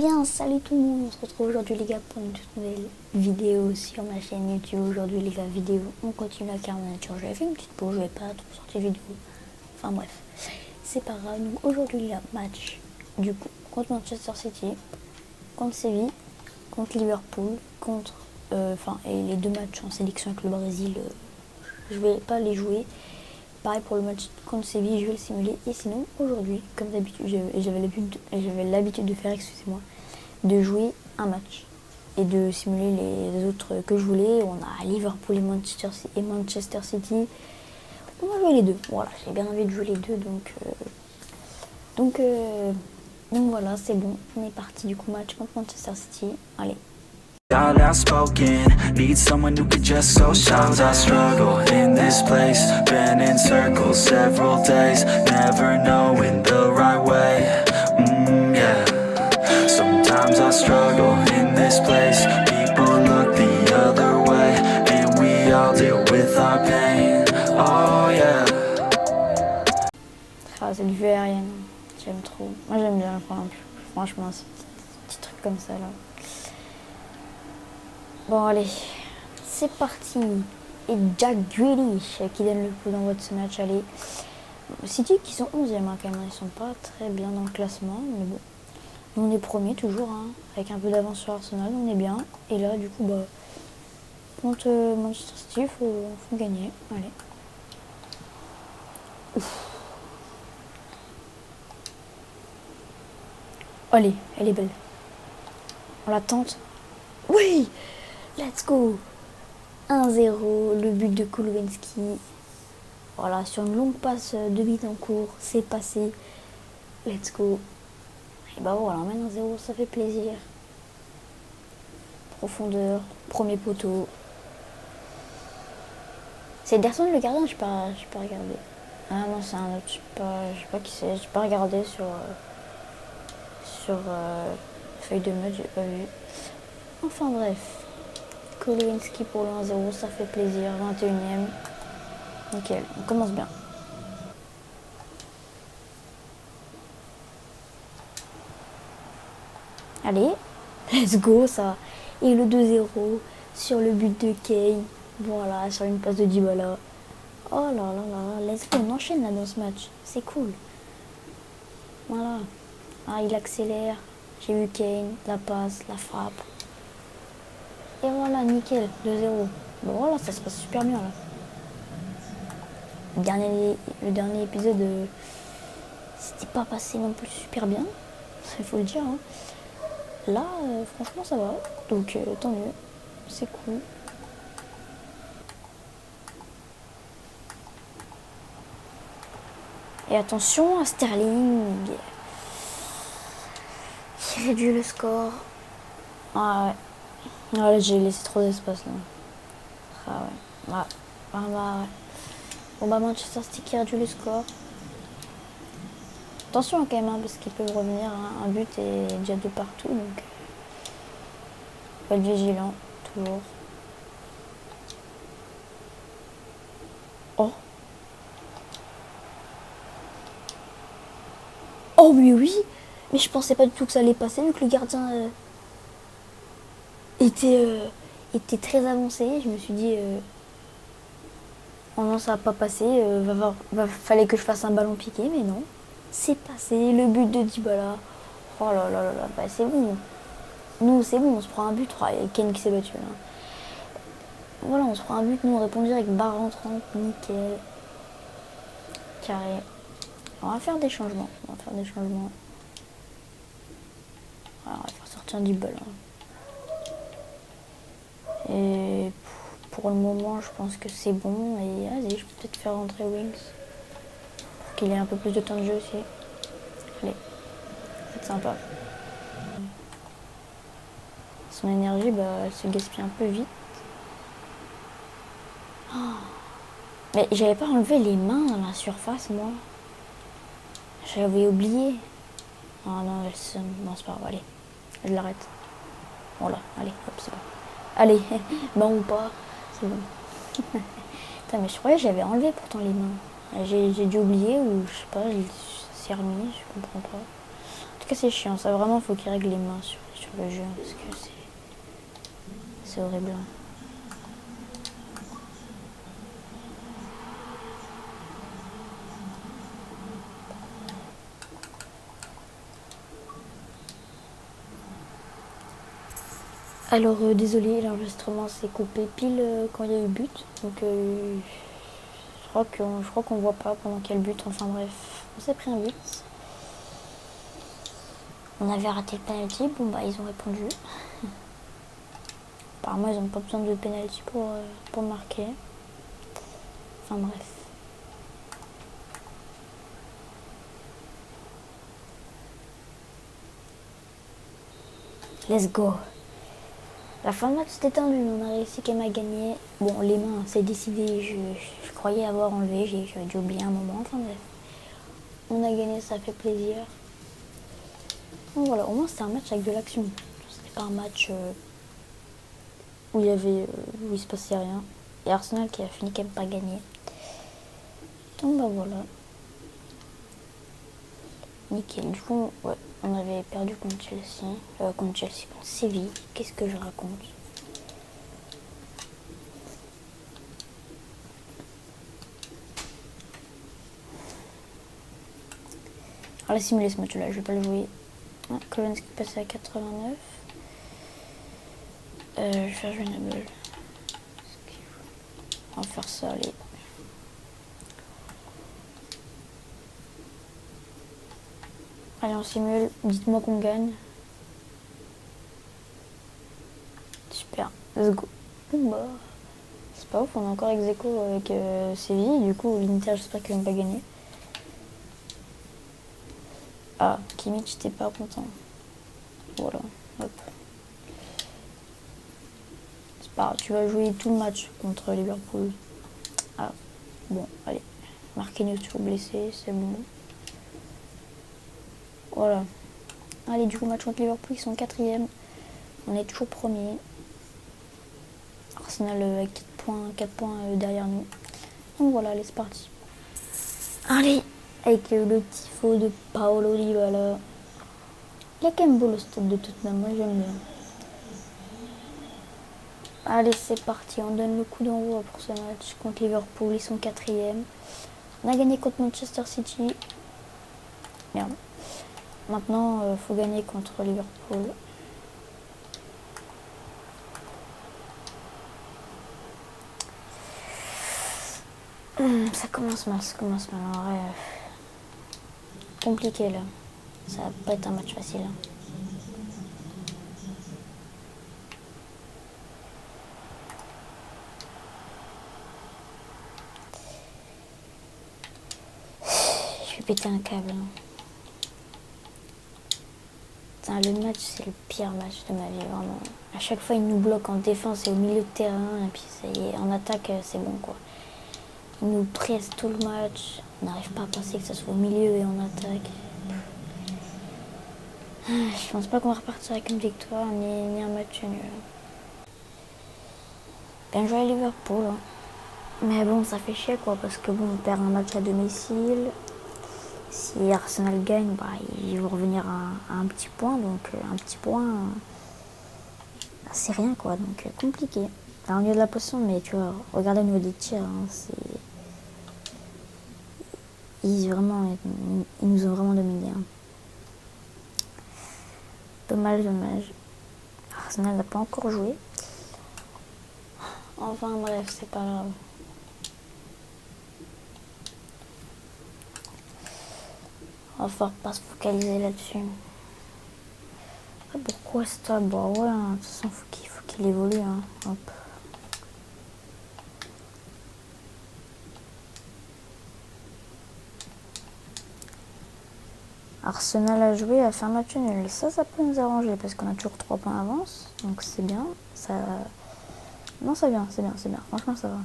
bien, salut tout le monde, on se retrouve aujourd'hui les gars pour une toute nouvelle vidéo sur ma chaîne YouTube. Aujourd'hui les gars, vidéo, on continue la carte nature. J'avais fait une petite pause, je vais pas trop sortir vidéo. Enfin bref, c'est pas grave. Donc aujourd'hui il y a match du coup contre Manchester City, contre Séville, contre Liverpool, contre et les deux matchs en sélection avec le Brésil, je vais pas les jouer. Pareil pour le match contre Séville, je vais le simuler. Et sinon, aujourd'hui, comme d'habitude, j'avais l'habitude de faire, excusez-moi, de jouer un match et de simuler les autres que je voulais. On a Liverpool et Manchester City. On va jouer les deux. Voilà, j'ai bien envie de jouer les deux, donc voilà, c'est bon. On est parti du coup match contre Manchester City. Allez. All outspoken, need someone who could just so shout. I struggle in this place, been in circles several days, never knowing the right way. Yeah. Sometimes I struggle in this place, people look the other way, and we all deal with our pain. Oh yeah. Ah, c'est du vue aérienne, j'aime trop. Moi j'aime bien le prendre, franchement, c'est petit truc comme ça là. Bon allez, c'est parti. Et Jack Grealish qui donne le coup d'envoi de ce match. Allez, City qui sont 11e hein, quand même, ils sont pas très bien dans le classement, mais bon. Nous on est premier toujours, hein, avec un peu d'avance sur Arsenal, on est bien. Et là du coup, contre Manchester City, faut gagner. Allez. Ouf. Allez, elle est belle. On la tente. Oui! Let's go! 1-0, le but de Kulowinski. Voilà, sur une longue passe de Bittencourt, c'est passé. Let's go. Et bah voilà, on mène 1-0, ça fait plaisir. Profondeur, premier poteau. C'est Ederson le gardien, je pas regardé. Ah non, c'est un autre, je sais pas qui c'est, j'ai pas regardé sur feuille de mode, j'ai pas vu. Enfin bref. Kulowinski pour le 1-0, ça fait plaisir. 21e. Nickel, on commence bien. Allez, let's go ça. Et le 2-0 sur le but de Kane. Voilà, sur une passe de Dybala. Oh là là là, let's go, on enchaîne là dans ce match. C'est cool. Voilà. Ah, il accélère. J'ai vu Kane, la passe, la frappe. Et voilà, nickel, 2-0. Bon voilà, ça se passe super bien là. Le dernier épisode, c'était pas passé non plus super bien, il faut le dire. Hein. Là, franchement, ça va. Donc, tant mieux. C'est cool. Et attention à Sterling. Qui réduit le score. Ah ouais. Ah là, j'ai laissé trop d'espace là. Ah ouais. Ouais. Bon bah Manchester City qui réduit le score. Attention quand même hein, parce qu'ils peuvent revenir. Hein. Un but est déjà de partout donc. Faut être vigilant toujours. Oh. Oh mais oui. Mais je pensais pas du tout que ça allait passer vu que le gardien était très avancé. Je me suis dit oh non, ça va pas passer, fallait que je fasse un ballon piqué, mais non, c'est passé. Le but de Dybala. Oh là là là là, bah c'est bon. Nous c'est bon, on se prend un but. Oh, il y a Ken qui s'est battu là. Voilà, on se prend un but, nous on répond direct, barre entrante, nickel. Carré. On va faire des changements. Voilà, on va faire sortir Dybala. Et pour le moment, je pense que c'est bon. Et vas-y, je peux peut-être faire rentrer Wings. Pour qu'il ait un peu plus de temps de jeu aussi. Allez, c'est sympa. Son énergie, elle se gaspille un peu vite. Oh. Mais j'avais pas enlevé les mains dans la surface, moi. J'avais oublié. Oh non, elle sonne. Bon, c'est pas grave, allez. Je l'arrête. Voilà, allez, hop, c'est bon. Allez, bon ou pas, c'est bon. Putain, mais je croyais que j'avais enlevé pourtant les mains. J'ai dû oublier ou je sais pas, c'est remis, je comprends pas. En tout que c'est chiant, ça vraiment faut qu'il règle les mains sur le jeu parce que c'est horrible. Alors désolé, l'enregistrement s'est coupé pile quand il y a eu but, donc je crois qu'on voit pas pendant qu'il y a le but. Enfin bref, on s'est pris un but. On avait raté le penalty, bon bah ils ont répondu. Apparemment ils n'ont pas besoin de penalty pour marquer. Enfin bref. Let's go. La fin de match c'était tendu, on a réussi quand même à gagner. Bon, les mains, c'est décidé, je croyais avoir enlevé, j'avais dû oublier un moment, enfin bref. On a gagné, ça fait plaisir. Donc voilà, au moins c'était un match avec de l'action. C'était pas un match où il se passait rien. Et Arsenal qui a fini quand même par gagner. Donc bah voilà. Nickel, du coup, ouais, on avait perdu contre Séville. Qu'est-ce que je raconte? On va simuler ce match-là, je vais pas le jouer. Ah, Collins qui passe à 89. Je vais faire jouer Nable. On va faire ça, allez. Allez, on simule. Dites-moi qu'on gagne. Super. Let's go. Bon bah, c'est pas ouf, on est encore ex-aequo avec Séville. Du coup, l'Inter, j'espère qu'ils vont pas gagner. Ah, Kimmich, t'es pas content. Voilà, hop. C'est pas grave, tu vas jouer tout le match contre Liverpool. Ah, bon, allez. Marquinhos toujours blessé, c'est bon. Voilà. Allez, du coup, match contre Liverpool, ils sont 4e. On est toujours premier. Arsenal avec 4 points derrière nous. Donc voilà, allez, c'est parti. Allez, avec le tifo de Paulo Dybala. Il est quand même beau le stade de Tottenham, moi j'aime bien. Allez, c'est parti, on donne le coup d'envoi pour ce match contre Liverpool, ils sont 4e. On a gagné contre Manchester City. Merde. Maintenant, faut gagner contre Liverpool. Ça commence mal. En vrai, compliqué là. Ça va pas être un match facile. Je vais péter un câble. Putain, le match, c'est le pire match de ma vie, vraiment. À chaque fois, il nous bloque en défense et au milieu de terrain. Et puis, ça y est, en attaque, c'est bon, quoi. Il nous presse tout le match. On n'arrive pas à penser que ça soit au milieu et en attaque. Je pense pas qu'on va repartir avec une victoire ni un match nul. Bien joué à Liverpool. Hein. Mais bon, ça fait chier, quoi, parce que bon, on perd un match à domicile. Si Arsenal gagne, bah, ils vont revenir à un petit point. Donc, un petit point, bah, c'est rien, quoi. Donc, compliqué. Alors, au niveau de la possession, mais tu vois, regardez au niveau des tirs. Hein, ils nous ont vraiment dominé. Hein. Dommage. Arsenal n'a pas encore joué. Enfin, bref, c'est pas grave. On va falloir pas se focaliser là-dessus. Ah, pourquoi c'est ça? Bon, ouais, de toute façon, faut qu'il évolue. Hein. Hop. Arsenal a joué, a fait un match nul. Ça peut nous arranger parce qu'on a toujours 3 points d'avance. Donc c'est bien. Non, c'est bien. Franchement, ça va.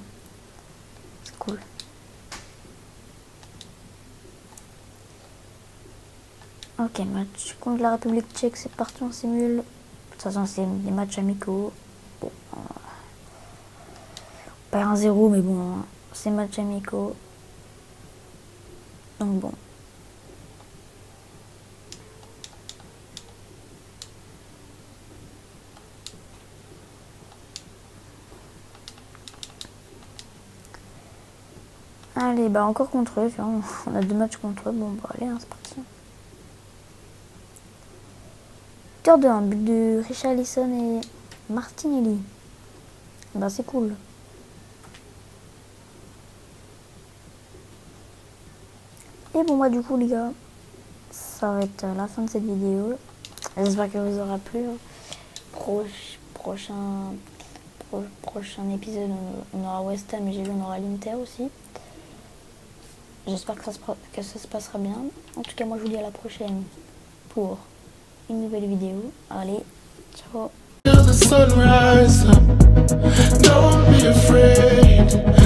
C'est cool. Ok, match contre la République tchèque, c'est parti, on simule. De toute façon, c'est des matchs amicaux. Bon, on perd 1-0, mais bon, c'est matchs amicaux. Donc bon. Allez, bah encore contre eux, enfin, on a 2 matchs contre eux, bon bah allez, hein, c'est parti. Victoire de 1, but de Richarlison et Martinelli. Bah c'est cool. Et bon bah du coup les gars, ça va être la fin de cette vidéo. J'espère que vous aura plu. Prochain épisode, on aura West Ham et j'ai vu on aura l'Inter aussi. J'espère que ça se passera bien. En tout cas moi je vous dis à la prochaine pour une nouvelle vidéo. Allez, ciao. Till the sunrise, don't be afraid.